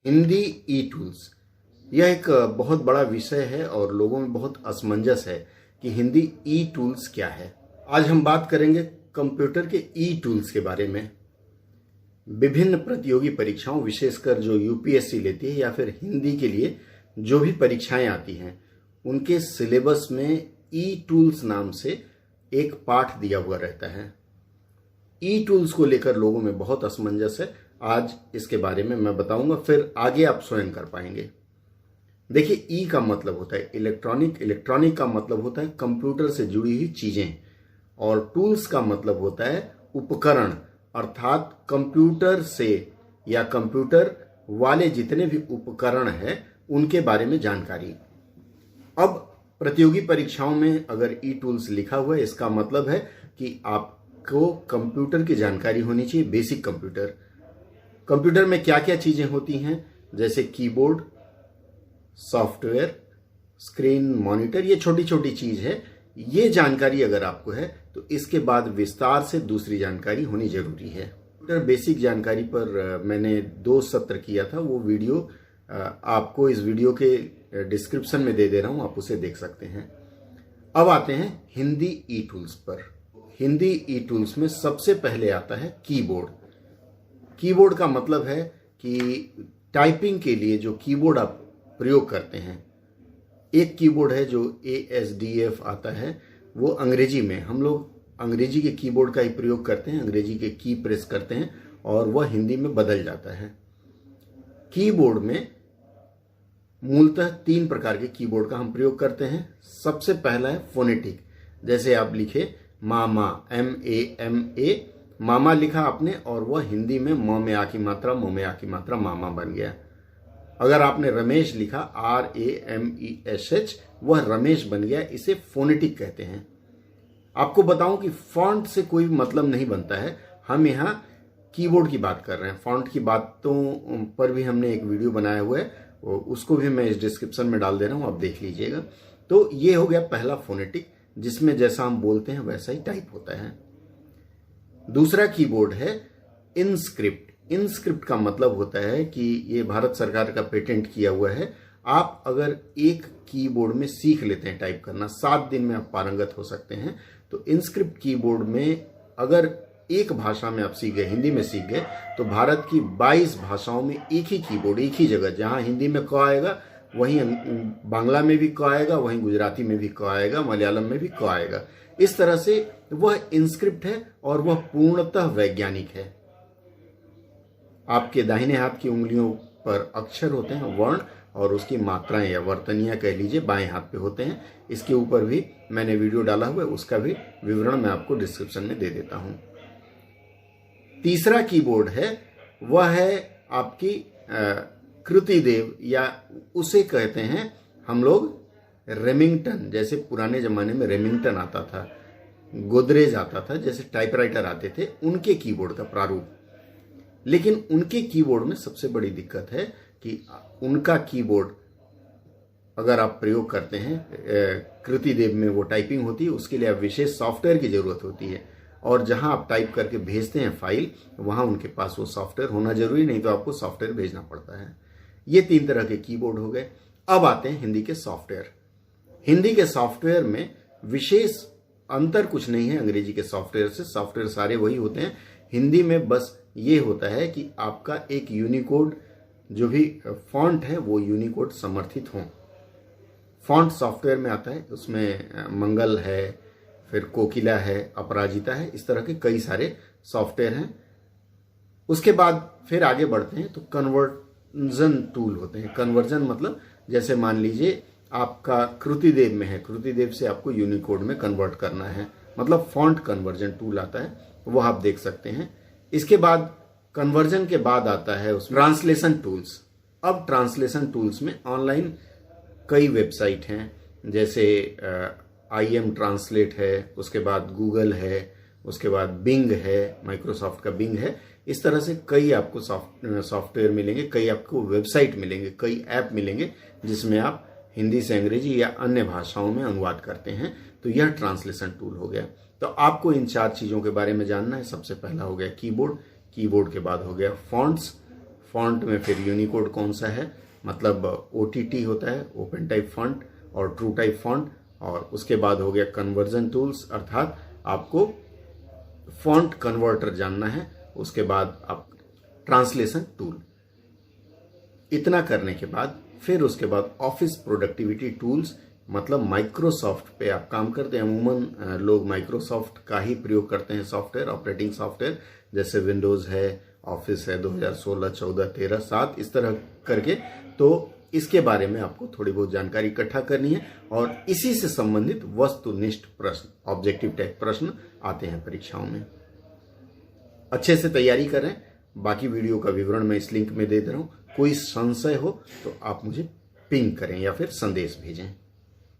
हिंदी ई tools, यह एक बहुत बड़ा विषय है और लोगों में बहुत असमंजस है कि हिंदी ई टूल्स क्या है। आज हम बात करेंगे कंप्यूटर के ई टूल्स के बारे में। विभिन्न प्रतियोगी परीक्षाओं, विशेषकर जो यूपीएससी लेती है या फिर हिंदी के लिए जो भी परीक्षाएं आती हैं, उनके सिलेबस में ई टूल्स नाम से एक पाठ दिया हुआ रहता है। ई टूल्स को लेकर लोगों में बहुत असमंजस है। आज इसके बारे में मैं बताऊंगा, फिर आगे आप स्वयं कर पाएंगे। देखिए, ई का मतलब होता है इलेक्ट्रॉनिक, इलेक्ट्रॉनिक का मतलब होता है कंप्यूटर से जुड़ी हुई चीजें, और टूल्स का मतलब होता है उपकरण, अर्थात कंप्यूटर से या कंप्यूटर वाले जितने भी उपकरण हैं उनके बारे में जानकारी। अब प्रतियोगी परीक्षाओं में अगर ई टूल्स लिखा हुआ है, इसका मतलब है कि आपको कंप्यूटर की जानकारी होनी चाहिए। बेसिक कंप्यूटर, कंप्यूटर में क्या क्या चीजें होती हैं, जैसे कीबोर्ड, सॉफ्टवेयर, स्क्रीन, मॉनिटर, ये छोटी छोटी चीज है। ये जानकारी अगर आपको है तो इसके बाद विस्तार से दूसरी जानकारी होनी जरूरी है। कंप्यूटर बेसिक जानकारी पर मैंने 2 सत्र किया था, वो वीडियो आपको इस वीडियो के डिस्क्रिप्शन में दे रहा हूं, आप उसे देख सकते हैं। अब आते हैं हिंदी ई टूल्स पर। हिंदी ई टूल्स में सबसे पहले आता है कीबोर्ड। कीबोर्ड का मतलब है कि टाइपिंग के लिए जो कीबोर्ड आप प्रयोग करते हैं। एक कीबोर्ड है जो ASDF आता है, वो अंग्रेजी में, हम लोग अंग्रेजी के कीबोर्ड का ही प्रयोग करते हैं, अंग्रेजी के की प्रेस करते हैं और वह हिंदी में बदल जाता है। कीबोर्ड में मूलतः 3 प्रकार के कीबोर्ड का हम प्रयोग करते हैं। सबसे पहला है फोनेटिक, जैसे आप लिखे मामा, MAMA, मामा लिखा आपने और वह हिंदी में म में आ की मात्रा, मो में आ की मात्रा मामा बन गया। अगर आपने रमेश लिखा RAMESH, वह रमेश बन गया, इसे फोनेटिक कहते हैं। आपको बताऊं कि फॉन्ट से कोई मतलब नहीं बनता है, हम यहाँ कीबोर्ड की बात कर रहे हैं। फॉन्ट की बातों पर भी हमने एक वीडियो बनाया हुआ है, उसको भी मैं इस डिस्क्रिप्शन में डाल दे रहा हूं, आप देख लीजिएगा। तो ये हो गया पहला फोनेटिक, जिसमें जैसा हम बोलते हैं वैसा ही टाइप होता है। दूसरा कीबोर्ड है इनस्क्रिप्ट। इनस्क्रिप्ट का मतलब होता है कि ये भारत सरकार का पेटेंट किया हुआ है। आप अगर एक कीबोर्ड में सीख लेते हैं टाइप करना, 7 दिन में आप पारंगत हो सकते हैं। तो इनस्क्रिप्ट कीबोर्ड में अगर एक भाषा में आप सीख गए, हिंदी में सीख गए, तो भारत की 22 भाषाओं में एक ही कीबोर्ड, एक ही जगह, जहां हिंदी में क आएगा वहीं बांग्ला में भी क आएगा, वहीं गुजराती में भी क आएगा, मलयालम में भी क आएगा। इस तरह से वह इनस्क्रिप्ट है और वह पूर्णतः वैज्ञानिक है। आपके दाहिने हाथ की उंगलियों पर अक्षर होते हैं, वर्ण, और उसकी मात्राएं या वर्तनियां कह लीजिए बाएं हाथ पे होते हैं। इसके ऊपर भी मैंने वीडियो डाला हुआ है, उसका भी विवरण मैं आपको डिस्क्रिप्शन में दे देता हूं। तीसरा कीबोर्ड है, वह है आपकी कृतिदेव, या उसे कहते हैं हम लोग रेमिंगटन। जैसे पुराने जमाने में रेमिंगटन आता था, गोदरेज आता था, जैसे टाइपराइटर आते थे, उनके कीबोर्ड का प्रारूप। लेकिन उनके कीबोर्ड में सबसे बड़ी दिक्कत है कि उनका कीबोर्ड अगर आप प्रयोग करते हैं, कृतिदेव में वो टाइपिंग होती है, उसके लिए आप विशेष सॉफ्टवेयर की जरूरत होती है, और जहां आप टाइप करके भेजते हैं फाइल, वहां उनके पास वो सॉफ्टवेयर होना जरूरी, नहीं तो आपको सॉफ्टवेयर भेजना पड़ता है। ये 3 तरह के कीबोर्ड हो गए। अब आते हैं हिंदी के सॉफ्टवेयर। हिंदी के सॉफ्टवेयर में विशेष अंतर कुछ नहीं है अंग्रेजी के सॉफ्टवेयर से, सॉफ्टवेयर सारे वही होते हैं। हिंदी में बस ये होता है कि आपका एक यूनिकोड, जो भी फॉन्ट है वो यूनिकोड समर्थित हो। फॉन्ट सॉफ्टवेयर में आता है, उसमें मंगल है, फिर कोकिला है, अपराजिता है, इस तरह के कई सारे सॉफ्टवेयर हैं। उसके बाद फिर आगे बढ़ते हैं तो कन्वर्जन टूल होते हैं। कन्वर्जन मतलब जैसे मान लीजिए आपका कृतिदेव में है, कृतिदेव से आपको यूनिकोड में कन्वर्ट करना है, मतलब फॉन्ट कन्वर्जन टूल आता है, वो आप देख सकते हैं। इसके बाद कन्वर्जन के बाद आता है उसमें ट्रांसलेशन टूल्स। अब ट्रांसलेशन टूल्स में ऑनलाइन कई वेबसाइट हैं, जैसे IM ट्रांसलेट है, उसके बाद गूगल है, उसके बाद बिंग है, माइक्रोसॉफ्ट का बिंग है। इस तरह से कई आपको सॉफ्टवेयर मिलेंगे, कई आपको वेबसाइट मिलेंगे, कई ऐप मिलेंगे जिसमें आप हिंदी से अंग्रेजी या अन्य भाषाओं में अनुवाद करते हैं। तो यह ट्रांसलेशन टूल हो गया। तो आपको इन 4 चीजों के बारे में जानना है। सबसे पहला हो गया कीबोर्ड, कीबोर्ड के बाद हो गया फॉन्ट्स, फॉन्ट में फिर यूनिकोड कौन सा है, मतलब OTT होता है, ओपन टाइप फॉन्ट और ट्रू टाइप फॉन्ट। और उसके बाद हो गया कन्वर्जन टूल्स, अर्थात आपको फॉन्ट कन्वर्टर जानना है। उसके बाद आप ट्रांसलेशन टूल। इतना करने के बाद फिर उसके बाद ऑफिस प्रोडक्टिविटी टूल्स, मतलब माइक्रोसॉफ्ट पे आप काम करते हैं। अमूमन लोग माइक्रोसॉफ्ट का ही प्रयोग करते हैं सॉफ्टवेयर, ऑपरेटिंग सॉफ्टवेयर, जैसे विंडोज है, ऑफिस है 2016, 14, 13, 7, इस तरह करके। तो इसके बारे में आपको थोड़ी बहुत जानकारी इकट्ठा करनी है और इसी से संबंधित वस्तुनिष्ठ प्रश्न, ऑब्जेक्टिव टाइप प्रश्न आते हैं परीक्षाओं में। अच्छे से तैयारी करें। बाकी वीडियो का विवरण मैं इस लिंक में दे दे रहा हूं। कोई संशय हो तो आप मुझे पिंग करें या फिर संदेश भेजें।